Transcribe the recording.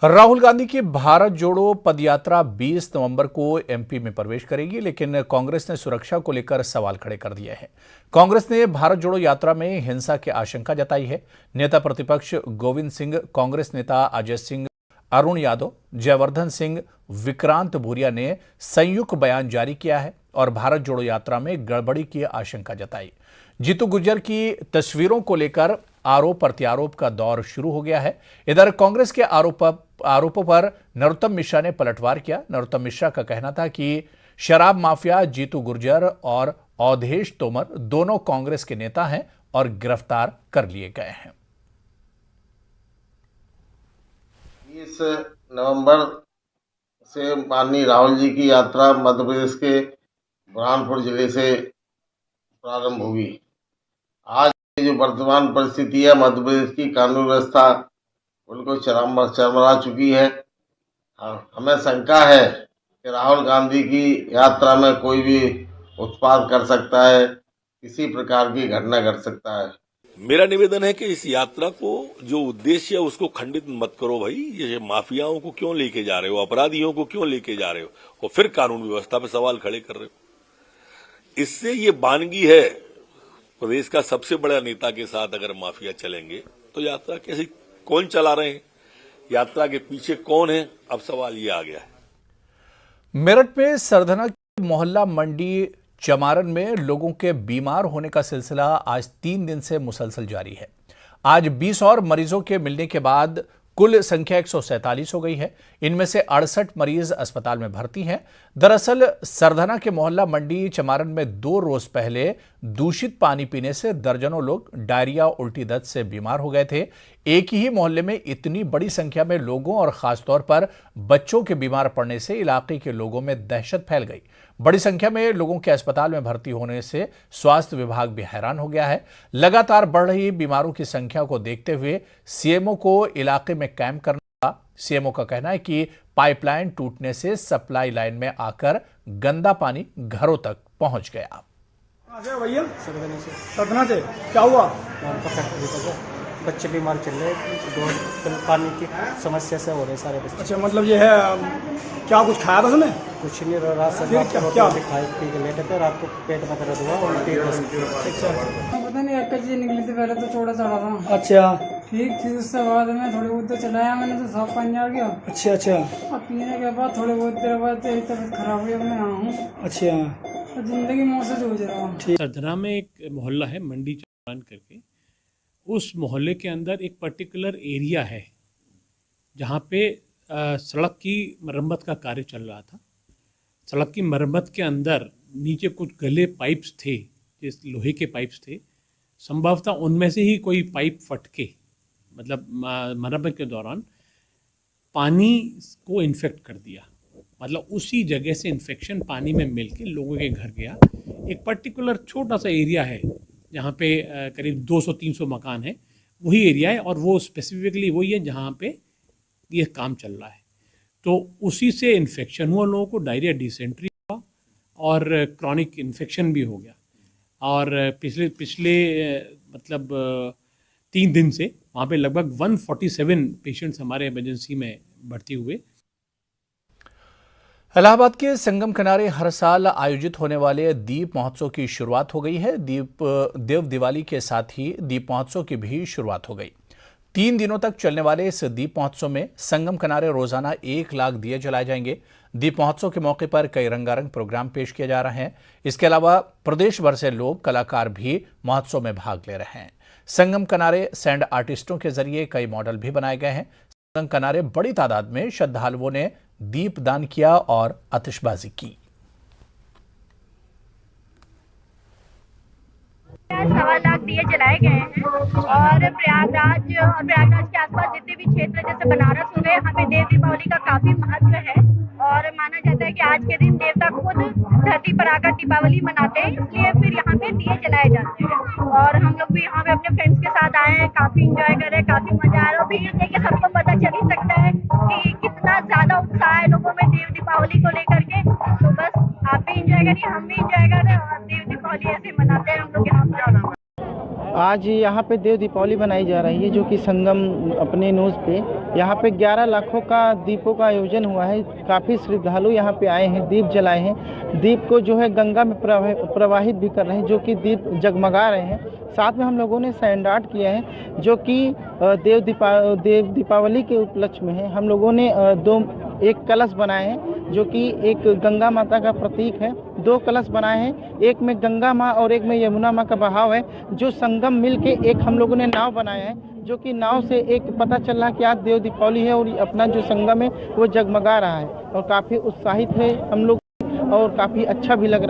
राहुल गांधी की भारत जोड़ो पदयात्रा 20 नवंबर को एमपी में प्रवेश करेगी, लेकिन कांग्रेस ने सुरक्षा को लेकर सवाल खड़े कर दिए हैं। कांग्रेस ने भारत जोड़ो यात्रा में हिंसा की आशंका जताई है। नेता प्रतिपक्ष गोविंद सिंह, कांग्रेस नेता अजय सिंह, अरुण यादव, जयवर्धन सिंह, विक्रांत भूरिया ने संयुक्त बयान जारी किया है और भारत जोड़ो यात्रा में गड़बड़ी की आशंका जताई। जीतू गुर्जर की तस्वीरों को लेकर आरोप प्रत्यारोप का दौर शुरू हो गया है। इधर कांग्रेस के आरोपों पर नरोत्तम मिश्रा ने पलटवार किया। नरोत्तम मिश्रा का कहना था कि शराब माफिया जीतू गुर्जर और अवधेश तोमर दोनों कांग्रेस के नेता हैं और गिरफ्तार कर लिए गए हैं। 20 नवंबर से माननीय राहुल जी की यात्रा मध्य प्रदेश के बुरहानपुर जिले से प्रारंभ होगी। आज जो वर्तमान परिस्थिति है मध्य प्रदेश की कानून व्यवस्था बिल्कुल चरमरा चुकी है। हमें शंका है कि राहुल गांधी की यात्रा में कोई भी उत्पात कर सकता है, किसी प्रकार की घटना घट सकता है। मेरा निवेदन है कि इस यात्रा को जो उद्देश्य है उसको खंडित मत करो भाई। ये माफियाओं को क्यों लेके जा रहे हो, अपराधियों को क्यों लेके जा रहे हो और फिर कानून व्यवस्था पे सवाल खड़े कर रहे हो। इससे ये बानगी है, प्रदेश का सबसे बड़ा नेता के साथ अगर माफिया चलेंगे तो यात्रा कैसे, कौन चला रहे हैं, यात्रा के पीछे कौन है, अब सवाल ये आ गया है। मेरठ में सरधना की मोहल्ला मंडी चमारन में लोगों के बीमार होने का सिलसिला आज 3 दिन से मुसलसल जारी है। आज 20 और मरीजों के मिलने के बाद कुल संख्या 147 हो गई है। इनमें से 68 मरीज अस्पताल में भर्ती हैं। दरअसल सरधना के मोहल्ला मंडी चमारन में 2 रोज पहले दूषित पानी पीने से दर्जनों लोग डायरिया, उल्टी दस्त से बीमार हो गए थे। एक ही मोहल्ले में इतनी बड़ी संख्या में लोगों और खासतौर पर बच्चों के बीमार पड़ने से इलाके के लोगों में दहशत फैल गई। बड़ी संख्या में लोगों के अस्पताल में भर्ती होने से स्वास्थ्य विभाग भी हैरान हो गया है। लगातार बढ़ रही बीमारों की संख्या को देखते हुए सीएमओ को इलाके में कैंप करना था। सीएमओ का कहना है कि पाइपलाइन टूटने से सप्लाई लाइन में आकर गंदा पानी घरों तक पहुंच गया। भैया सतना से क्या हुआ? बच्चे बीमार चल रहे, पानी की समस्या से हो रहे सारे बच्चे। अच्छा, मतलब ये है क्या कुछ खाया था उसने? कुछ नहीं, रात से क्या खाए पी के लेटे थे, रात को पेट में दर्द हुआ और पता नहीं एक चीज निकली थी, पहले तो छोटा चढ़ा था। अच्छा, ठीक थी, उसके बाद में थोड़ी बहुत तो चलाया मैंने तो सब पानी आ गया। अच्छा अच्छा। अब पीने के बाद थोड़ी बहुत देर बाद तबीयत खराब हुई, अब मैं यहाँ हूँ। अच्छा, जिंदगी मौत से जूझ रहा हूँ। सरधना में एक मोहल्ला है मंडी चमारन करके, उस मोहल्ले के अंदर एक पर्टिकुलर एरिया है जहाँ पे सड़क की मरम्मत का कार्य चल रहा था। सड़क की मरम्मत के अंदर नीचे कुछ गले पाइप्स थे, जिस लोहे के पाइप्स थे। संभवतः उनमें से ही कोई पाइप फट के, मतलब मरम्मत के दौरान पानी को इन्फेक्ट कर दिया। मतलब उसी जगह से इन्फेक्शन पानी में मिल के लोगों के घर गया। एक पर्टिकुलर छोटा सा एरिया है जहाँ पे करीब 200-300 मकान है, वही एरिया है और वो स्पेसिफिकली वही है जहाँ पे ये काम चल रहा है। तो उसी से इन्फेक्शन हुआ, लोगों को डायरिया, डिसेंट्री हुआ और क्रॉनिक इन्फेक्शन भी हो गया। और पिछले मतलब 3 दिन से वहाँ पे लगभग 147 पेशेंट्स हमारे इमरजेंसी में भर्ती हुए। इलाहाबाद के संगम किनारे हर साल आयोजित होने वाले दीप महोत्सव की शुरुआत हो गई है। देव दिवाली के साथ ही दीप महोत्सव की भी शुरुआत हो गई। 3 दिनों तक चलने वाले इस दीप महोत्सव में संगम किनारे रोजाना 1 लाख दिए जलाए जाएंगे। दीप महोत्सव के मौके पर कई रंगारंग प्रोग्राम पेश किए जा रहे हैं। इसके अलावा प्रदेश भर से लोग, कलाकार भी महोत्सव में भाग ले रहे हैं। संगम किनारे सैंड आर्टिस्टों के जरिए कई मॉडल भी बनाए गए हैं। संगम किनारे बड़ी तादाद में श्रद्धालुओं ने दीप दान किया और आतिशबाजी की। 1.25 लाख दिए जलाए गए हैं और प्रयागराज के आसपास जितने भी क्षेत्र जैसे बनारस हो गए, यहाँ पे देव दीपावली का काफी महत्व है और माना जाता है कि आज के दिन देवता खुद धरती पर आकर दीपावली मनाते हैं, इसलिए फिर यहाँ पे दिए जलाए जाते हैं। और हम लोग भी यहाँ पे अपने फ्रेंड्स के साथ आए हैं, काफी इंजॉय कर रहे हैं, काफी मजा आ रहा है। भीड़ देख के सबको पता चल ही सकता है कि कितना ज्यादा उत्साह है लोगों में देव दीपावली को लेकर के। तो बस आप भी इंजॉय करिए, हम भी इंजॉय कर रहे हैं और देव दीपावली ऐसे मनाते हैं हम लोग यहाँ पर। आज यहाँ पे देव दीपावली मनाई जा रही है, जो कि संगम अपने नोज पे यहाँ पे 11 लाखों का दीपों का आयोजन हुआ है। काफ़ी श्रद्धालु यहाँ पे आए हैं, दीप जलाए हैं, दीप को जो है गंगा में प्रवाहित भी कर रहे हैं, जो कि दीप जगमगा रहे हैं। साथ में हम लोगों ने सैंड आर्ट किया है, जो कि देव दीपावली के उपलक्ष्य में है। हम लोगों ने एक कलश बनाए हैं, जो कि एक गंगा माता का प्रतीक है। 2 कलश बनाए हैं, एक में गंगा माँ और एक में यमुना माँ का बहाव है, जो संगम मिल के एक हम लोगों ने नाव बनाया है, जो कि नाव से एक पता चल रहा है कि आज देव दीपावली है और अपना जो संगम है वो जगमगा रहा है और काफ़ी उत्साहित है हम लोग और काफ़ी अच्छा भी लग रहा है।